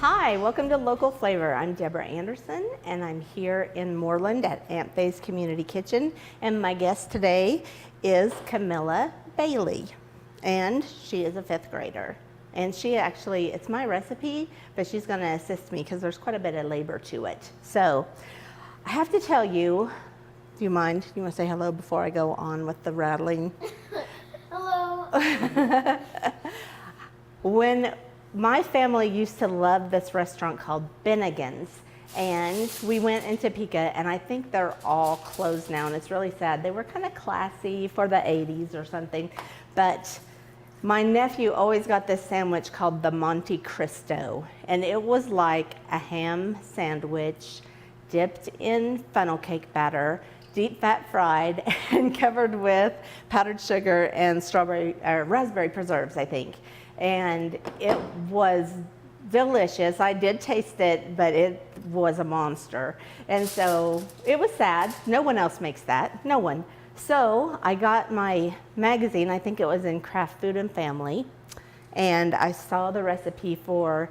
Hi, welcome to Local Flavor. I'm Deborah Anderson, and I'm here in Moreland at Aunt Faye's Community Kitchen. And my guest today is Camilla Bailey, and she is a 5th grader. And she actually, it's my recipe, but she's going to assist me because there's quite a bit of labor to it. So I have to tell you, do you mind? You want to say hello before I go on with the rattling? Hello. When my family used to love this restaurant called Bennigan's, and we went in Topeka, and I think they're all closed now, and it's really sad. They were kind of classy for the 80s or something, but my nephew always got this sandwich called the Monte Cristo, and it was like a ham sandwich dipped in funnel cake batter, deep fat fried, and covered with powdered sugar and raspberry preserves, I think. And it was delicious. I did taste it, but it was a monster. And so it was sad. No one else makes that. No one. So I got my magazine, I think it was in Craft Food and Family, and I saw the recipe for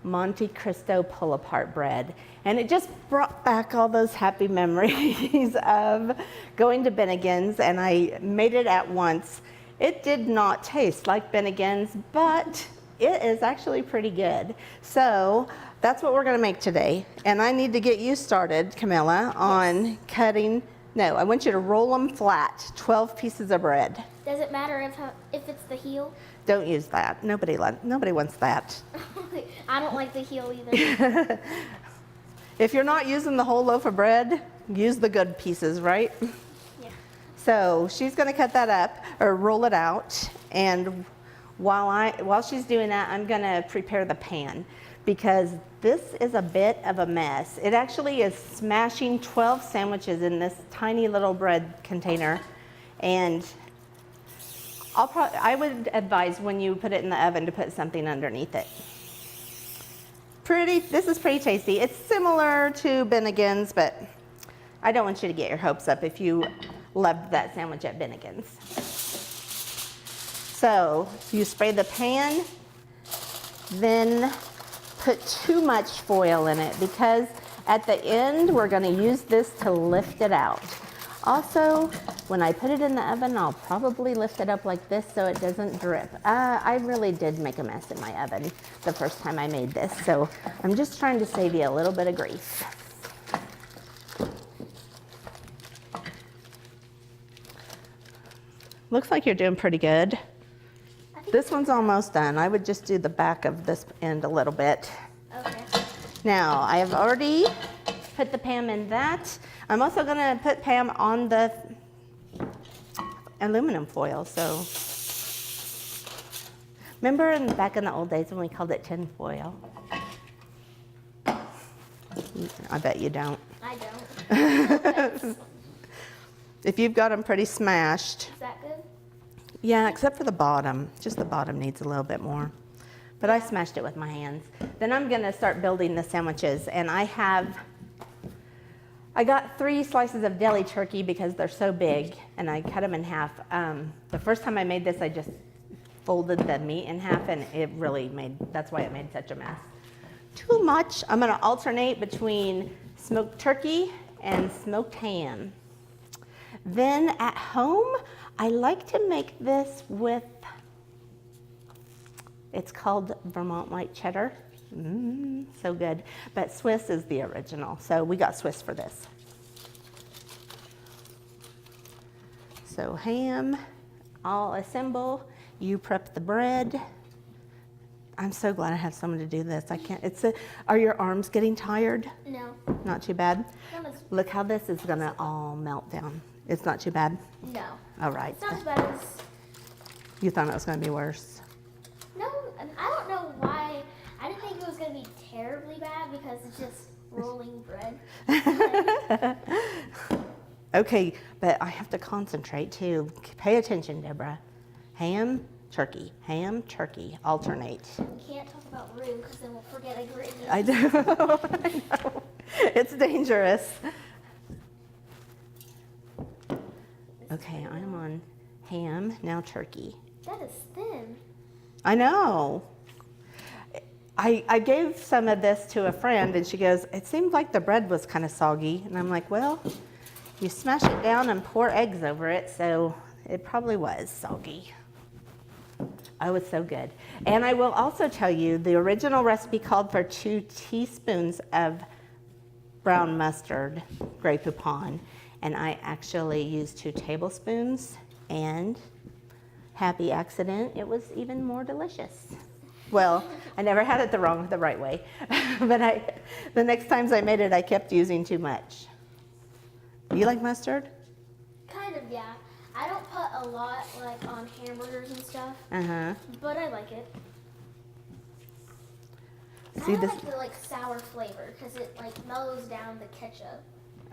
Monte Cristo Pull-Apart bread. And it just brought back all those happy memories of going to Bennigan's, and I made it at once. It did not taste like Bennigan's, but it is actually pretty good. So that's what we're gonna make today. And I need to get you started, Camilla, on cutting. No, I want you to roll them flat, 12 pieces of bread. Does it matter if it's the heel? Don't use that. Nobody wants that. I don't like the heel either. If you're not using the whole loaf of bread, use the good pieces, right? Yeah. So she's going to cut that up or roll it out, and while she's doing that, I'm going to prepare the pan because this is a bit of a mess. It actually is smashing 12 sandwiches in this tiny little bread container, and I would advise when you put it in the oven to put something underneath it. This is pretty tasty. It's similar to Bennigan's, but I don't want you to get your hopes up if you loved that sandwich at Bennigan's. So you spray the pan, then put too much foil in it because at the end we're going to use this to lift it out. Also, when I put it in the oven, I'll probably lift it up like this so it doesn't drip. I really did make a mess in my oven the first time I made this, so I'm just trying to save you a little bit of grief. Looks like you're doing pretty good. This one's almost done. I would just do the back of this end a little bit. Okay. Now, I have already put the Pam in that. I'm also gonna put Pam on the aluminum foil, so. Remember back in the old days when we called it tin foil? I bet you don't. I don't. If you've got them pretty smashed. Is that good? Yeah, except for the bottom. Just the bottom needs a little bit more. But I smashed it with my hands. Then I'm gonna start building the sandwiches, and I got 3 slices of deli turkey because they're so big, and I cut them in half. The first time I made this, I just folded the meat in half, and that's why it made such a mess. Too much. I'm gonna alternate between smoked turkey and smoked ham. Then at home, I like to make this with, it's called Vermont white cheddar. So good. But Swiss is the original, so we got Swiss for this. So ham, I'll assemble. You prep the bread. I'm so glad I have someone to do this. Are your arms getting tired? No. Not too bad? Look how this is gonna all melt down. It's not too bad? No. All right. It's not as bad as... You thought it was gonna be worse? No, I don't know why. I didn't think it was going to be terribly bad because it's just rolling bread. Okay, but I have to concentrate too. Pay attention, Deborah. Ham, turkey, alternate. We can't talk about roux because then we'll forget ingredients. I know, I know. It's dangerous. Okay, I'm on ham, now turkey. That is thin. I know. I gave some of this to a friend, and she goes, it seemed like the bread was kind of soggy. And I'm like, well, you smash it down and pour eggs over it, so it probably was soggy. Oh, it's so good. And I will also tell you, the original recipe called for 2 teaspoons of brown mustard, Grey Poupon, and I actually used 2 tablespoons, and happy accident, it was even more delicious. Well, I never had it the right way, but the next times I made it, I kept using too much. You like mustard? Kind of, yeah. I don't put a lot like on hamburgers and stuff, Uh-huh. but I like it. See I this? like the like sour flavor because it like mellows down the ketchup.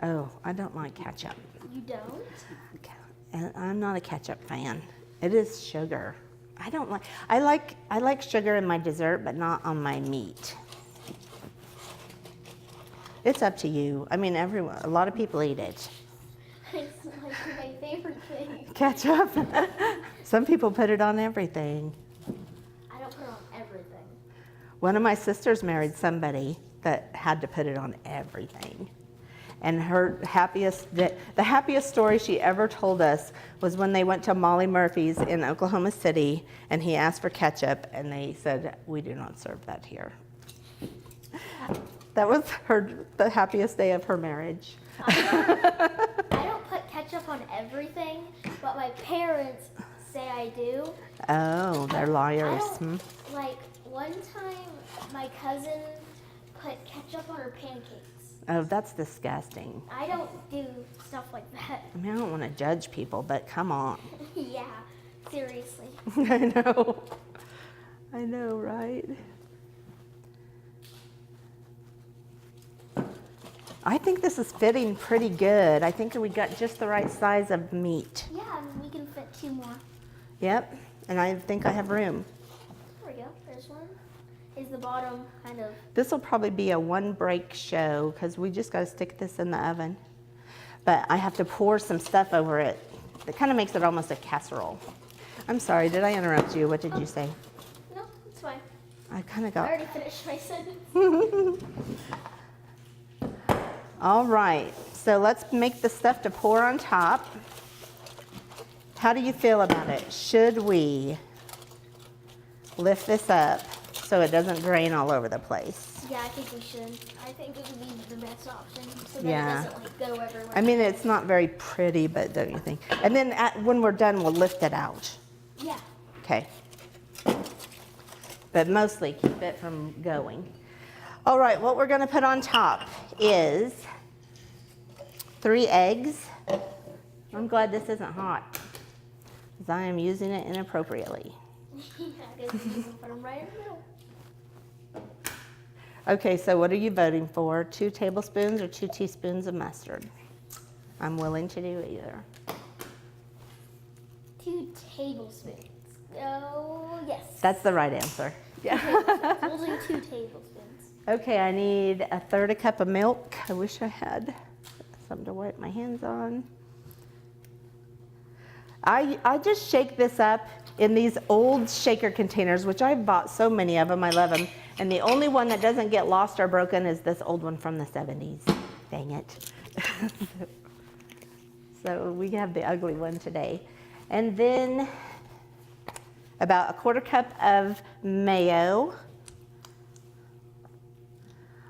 Oh, I don't like ketchup. You don't? And I'm not a ketchup fan. It is sugar. I like sugar in my dessert, but not on my meat. It's up to you. I mean, a lot of people eat it. It's like my favorite thing. Ketchup. Some people put it on everything. I don't put it on everything. One of my sisters married somebody that had to put it on everything. And the happiest story she ever told us was when they went to Molly Murphy's in Oklahoma City, and he asked for ketchup, and they said, we do not serve that here. That was the happiest day of her marriage. I don't put ketchup on everything, but my parents say I do. Oh, they're liars. I don't, like, one time my cousin put ketchup on her pancakes. Oh, that's disgusting. I don't do stuff like that. I mean, I don't want to judge people, but come on. Yeah, seriously. I know, right? I think this is fitting pretty good. I think we got just the right size of meat. Yeah, we can fit 2 more. Yep, and I think I have room. There we go. There's one. Is the bottom kind of... This will probably be a 1-break show because we just got to stick this in the oven. But I have to pour some stuff over it. It kind of makes it almost a casserole. I'm sorry, did I interrupt you? What did you say? No, it's fine. I kind of I got... already finished my sentence. All right, so let's make the stuff to pour on top. How do you feel about it? Should we lift this up so it doesn't drain all over the place? Yeah, I think we should. I think it would be the best option so that Yeah. it doesn't like go everywhere. I mean, it's not very pretty, but don't you think? And then when we're done, we'll lift it out. Yeah. Okay. But mostly keep it from going. All right, what we're gonna put on top is 3 eggs. I'm glad this isn't hot, because I am using it inappropriately. Yeah, I guess we can put them right in the middle. Okay, so what are you voting for? 2 tablespoons or 2 teaspoons of mustard? I'm willing to do either. 2 tablespoons. Oh, yes. That's the right answer. Yeah. We'll do 2 tablespoons. Okay, I need 1/3 cup of milk. I wish I had something to wipe my hands on. I just shake this up in these old shaker containers, which I've bought so many of them. I love them. And the only one that doesn't get lost or broken is this old one from the 70s. Dang it. So we have the ugly one today. And then about 1/4 cup of mayo.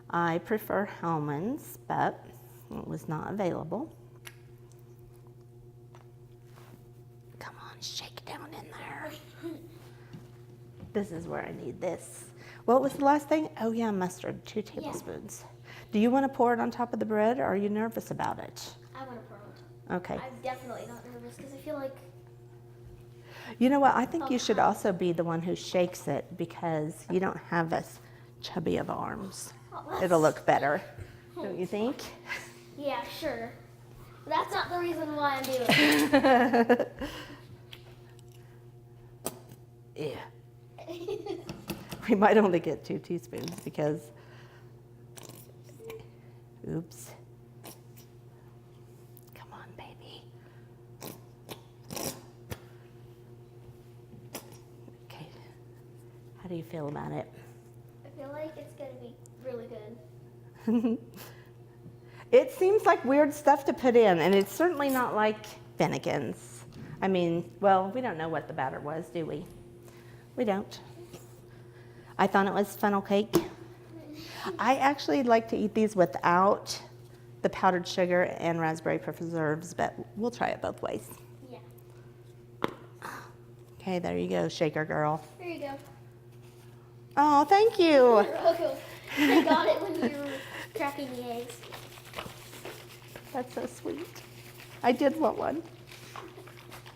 I prefer Hellmann's, but it was not available. Come on, shake it down in there. This is where I need this. What was the last thing? Oh yeah, mustard, 2 tablespoons. Do you want to pour it on top of the bread, or are you nervous about it? I want to pour it. Okay. I'm definitely not nervous because I feel like... You know what? I think you should also be the one who shakes it because you don't have as chubby of arms. Oh, It'll look better, don't you think? Yeah, sure. But that's not the reason why I'm doing it. Yeah. We might only get 2 teaspoons because, oops. Come on, baby. Okay. How do you feel about it? I feel it's going to be really good. It seems like weird stuff to put in, and it's certainly not like Finnegan's. I mean, well, we don't know what the batter was, do we? We don't. I thought it was funnel cake. I actually like to eat these without the powdered sugar and raspberry preserves, but we'll try it both ways. Yeah. Okay, there you go, shaker girl. Here you go. Oh, thank you. You're welcome. I got it when you were cracking the eggs. That's so sweet. I did want one.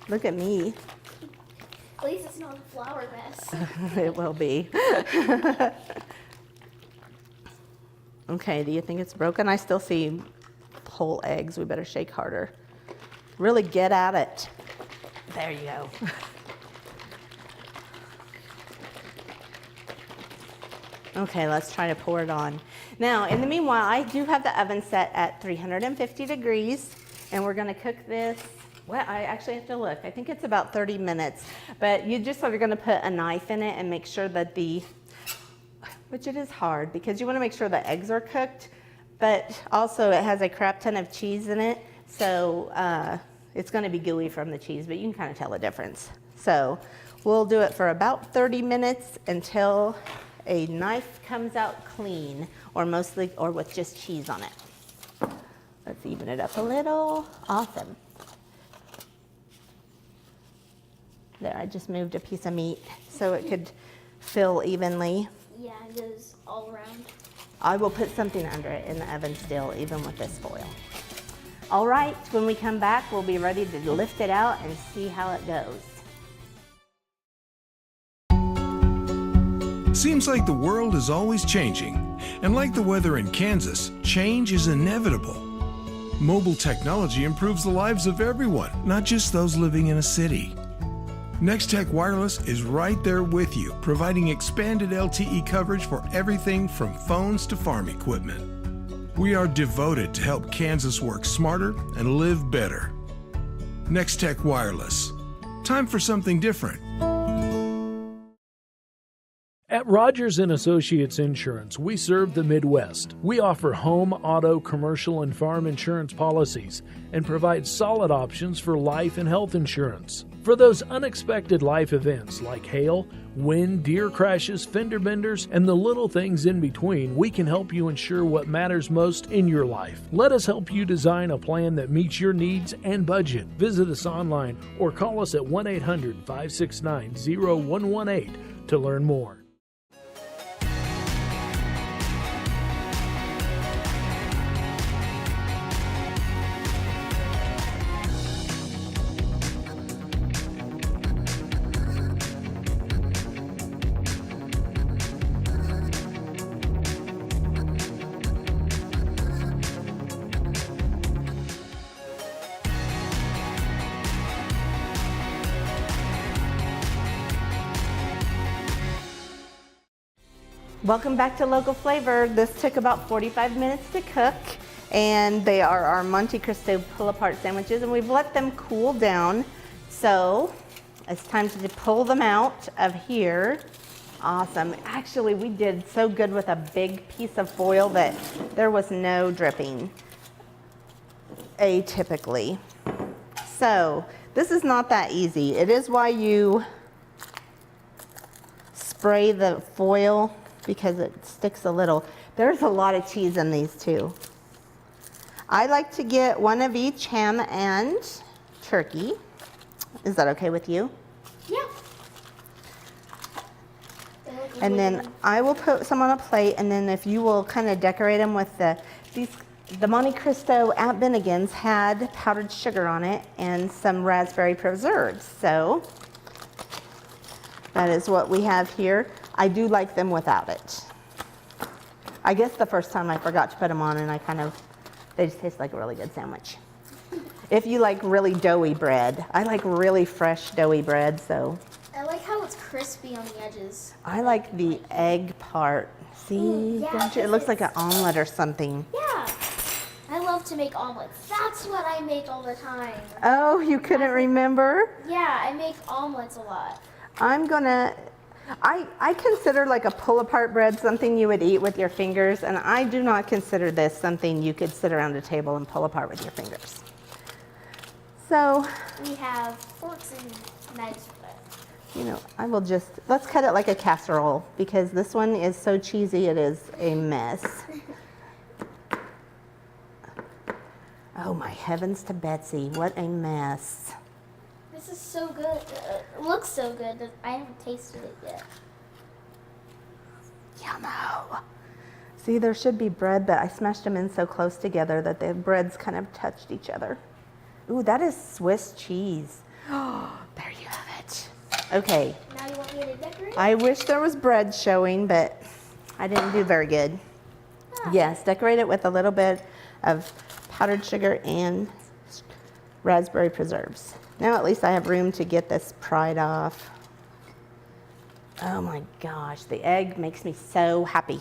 Look at me. At least it's not a flour mess. It will be. Okay, do you think it's broken? I still see whole eggs. We better shake harder. Really get at it. There you go. Okay, let's try to pour it on. Now, in the meanwhile, I do have the oven set at 350 degrees, and we're gonna cook this. Well, I actually have to look. I think it's about 30 minutes, but you just are gonna put a knife in it and make sure that which it is hard because you wanna make sure the eggs are cooked, but also it has a crap ton of cheese in it, so it's gonna be gooey from the cheese, but you can kind of tell the difference. So we'll do it for about 30 minutes until a knife comes out clean, or with just cheese on it. Let's even it up a little. Awesome. There, I just moved a piece of meat so it could fill evenly. Yeah, it goes all around. I will put something under it in the oven still, even with this foil. All right, when we come back, we'll be ready to lift it out and see how it goes. Seems like the world is always changing, and like the weather in Kansas, change is inevitable. Mobile technology improves the lives of everyone, not just those living in a city. Nex-Tech Wireless is right there with you, providing expanded LTE coverage for everything from phones to farm equipment. We are devoted to help Kansas work smarter and live better. Nex-Tech Wireless. Time for something different. At Rogers & Associates Insurance, we serve the Midwest. We offer home, auto, commercial, and farm insurance policies and provide solid options for life and health insurance. For those unexpected life events like hail, wind, deer crashes, fender benders, and the little things in between, we can help you ensure what matters most in your life. Let us help you design a plan that meets your needs and budget. Visit us online or call us at 1-800-569-0118 to learn more. Welcome back to Local Flavor. This took about 45 minutes to cook, and they are our Monte Cristo Pull-Apart sandwiches, and we've let them cool down. So it's time to pull them out of here. Awesome. Actually, we did so good with a big piece of foil that there was no dripping, atypically. So this is not that easy. It is why you spray the foil, because it sticks a little. There's a lot of cheese in these too. I like to get one of each ham and turkey. Is that okay with you? Yeah. And then I will put some on a plate, and then if you will kind of decorate them with the Monte Cristo at Bennigan's had powdered sugar on it and some raspberry preserves. So that is what we have here. I do like them without it. I guess the first time I forgot to put them on, and they just taste like a really good sandwich. If you like really doughy bread, I like really fresh doughy bread, so. I like how it's crispy on the edges. I like the egg part. See, Yeah, don't you? It looks like an omelet or something. Yeah. I love to make omelets. That's what I make all the time. Oh, you couldn't remember? Yeah, I make omelets a lot. I consider like a pull-apart bread something you would eat with your fingers, and I do not consider this something you could sit around a table and pull apart with your fingers. So, We have forks and knives for that. you know, let's cut it like a casserole because this one is so cheesy it is a mess. Oh my heavens to Betsy, what a mess. This is so good. It looks so good. That I haven't tasted it yet. Yummo. See, there should be bread, but I smashed them in so close together that the breads kind of touched each other. Ooh, that is Swiss cheese. Oh, there you have it. Okay, Now you want me to decorate? I wish there was bread showing, but I didn't do very good. Yes, decorate it with a little bit of powdered sugar and raspberry preserves. Now at least I have room to get this pried off. Oh my gosh, the egg makes me so happy.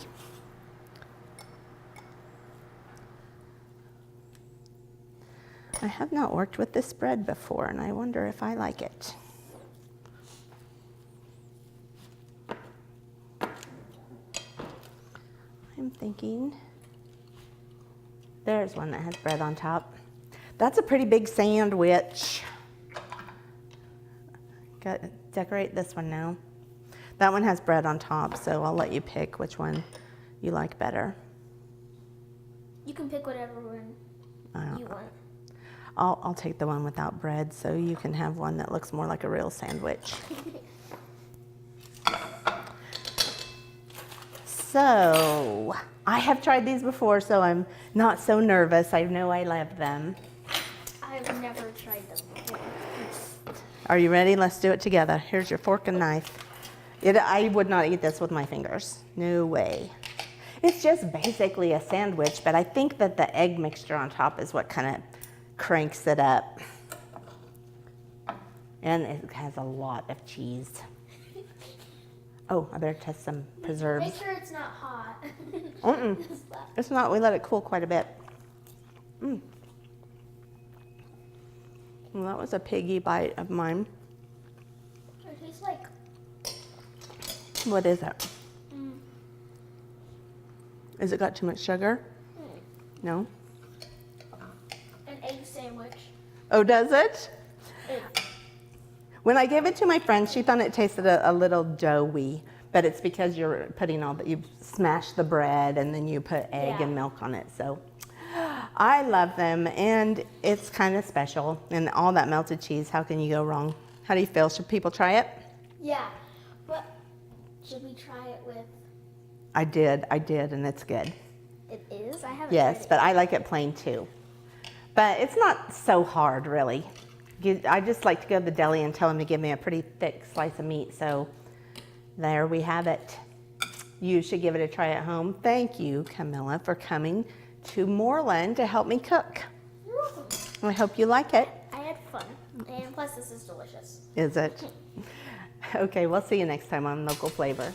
I have not worked with this bread before, and I wonder if I like it. I'm thinking, there's one that has bread on top. That's a pretty big sandwich. Decorate this one now. That one has bread on top, so I'll let you pick which one you like better. You can pick whatever one you want. I'll take the one without bread, so you can have one that looks more like a real sandwich. So, I have tried these before, so I'm not so nervous. I know I love them. I've never tried them before. Are you ready? Let's do it together. Here's your fork and knife. I would not eat this with my fingers. No way. It's just basically a sandwich, but I think that the egg mixture on top is what kind of cranks it up. And it has a lot of cheese. Oh, I better test some preserves. Make sure it's not hot. It's not. We let it cool quite a bit. Well, that was a piggy bite of mine. It tastes like What is it? Has it got too much sugar? No? an egg sandwich. Oh, does it? It- When I gave it to my friend, she thought it tasted a little doughy, but it's because you're putting you smash the bread and then you put egg and milk on it. So I love them, and it's kind of special. And all that melted cheese, how can you go wrong? How do you feel? Should people try it? Yeah, but should we try it with? I did, and it's good. It is. I haven't. Yes, tried but I like it plain too. But it's not so hard, really. I just like to go to the deli and tell them to give me a pretty thick slice of meat. So there we have it. You should give it a try at home. Thank you, Camilla, for coming to Moreland to help me cook. You're welcome. I hope you like it. I had fun, and plus this is delicious. Is it? Okay, we'll see you next time on Local Flavor.